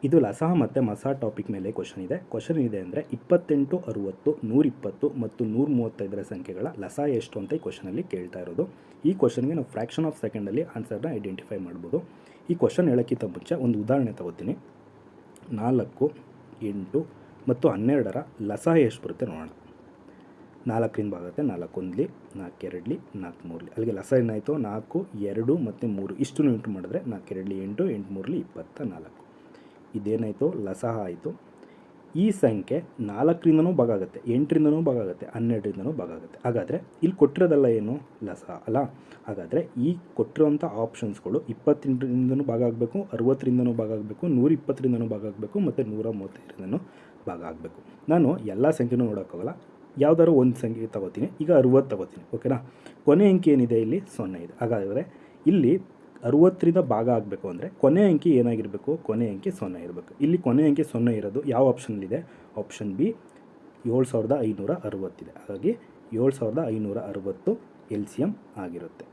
ಇದು ಲಸಹ ಮತ್ತು ಮಸಾ ಟಾಪಿಕ್ ಮೇಲೆ ಕ್ವಶನ್ ಇದೆ. ಕ್ವಶನ್ ಇದೆ ಅಂದರೆ 28, 60, 120 ಮತ್ತು 135ರ ಸಂಖ್ಯೆಗಳ ಲಸಹ ಎಷ್ಟು ಅಂತ ಈ ಕ್ವಶನಲ್ಲಿ ಕೇಳ್ತಾ ಇರೋದು. ಈ ಕ್ವಶನ್ಗೆ ನಾವು ಫ್ರ್ಯಾಕ್ಷನ್ ಆಫ್ ಸೆಕೆಂಡಲ್ಲಿ ಆನ್ಸರ್ನ ಐಡೆಂಟಿಫೈ ಮಾಡ್ಬೋದು. ಈ ಕ್ವಶನ್ ಹೇಳೋಕ್ಕಿಂತ ಮುಂಚೆ ಒಂದು ಉದಾಹರಣೆ ತಗೋತೀನಿ. 4, 8 ಮತ್ತು 12ರ ಲಸಹ ಎಷ್ಟು ಬರುತ್ತೆ ನೋಡೋಣ. 4ರಿಂದ ಭಾಗುತ್ತೆ, 4 1ಲಿ, 4 2ಲಿ, 4 3ಲಿ. ಅಲ್ಲಿಗೆ ಲಸಹ ಏನಾಯಿತು? 4, 2 ಮತ್ತು 3 ಇಷ್ಟು ಇಂಟು ಮಾಡಿದ್ರೆ 4 2ಲಿ 8, 8 3ಲಿ 24. ಇದೇನಾಯಿತು? ಲಸಹ ಆಯಿತು. ಈ ಸಂಖ್ಯೆ 4ರಿಂದನೂ ಭಾಗ ಆಗುತ್ತೆ, 8ರಿಂದನೂ ಭಾಗ ಆಗುತ್ತೆ, 12ರಿಂದನೂ ಭಾಗ ಆಗುತ್ತೆ. ಹಾಗಾದರೆ ಇಲ್ಲಿ ಕೊಟ್ಟಿರೋದಲ್ಲ ಏನು? ಲಸಹ ಅಲ್ಲ. ಹಾಗಾದರೆ ಈ ಕೊಟ್ಟಿರೋಂಥ ಆಪ್ಷನ್ಸ್ಗಳು 28ರಿಂದನೂ ಭಾಗ ಆಗಬೇಕು, 60ರಿಂದನೂ ಭಾಗ ಆಗಬೇಕು, 120ರಿಂದನೂ ಭಾಗ ಆಗಬೇಕು ಮತ್ತು 135ರಿಂದನೂ ಭಾಗ ಆಗಬೇಕು. ನಾನು ಎಲ್ಲ ಸಂಖ್ಯೆನೂ ನೋಡೋಕ್ಕಾಗಲ್ಲ, ಯಾವುದಾದ್ರು ಒಂದು ಸಂಖ್ಯೆ ತಗೋತೀನಿ. ಈಗ 60 ತಗೋತೀನಿ, ಓಕೆನಾ? ಕೊನೆ ಅಂಕಿ ಏನಿದೆ? ಇಲ್ಲಿ 0 ಇದೆ. ಹಾಗಾದರೆ ಇಲ್ಲಿ 60ರಿಂದ ಭಾಗ ಆಗಬೇಕು ಅಂದರೆ ಕೊನೆ ಅಂಕಿ ಏನಾಗಿರಬೇಕು? ಕೊನೆ ಅಂಕಿ 0 ಇರಬೇಕು. ಇಲ್ಲಿ ಕೊನೆ ಅಂಕಿ 0 ಇರೋದು ಯಾವ ಆಪ್ಷನ್ಲಿದೆ? ಆಪ್ಷನ್ ಬಿ 7560 ಇದೆ. ಹಾಗಾಗಿ 7560 LCM ಆಗಿರುತ್ತೆ.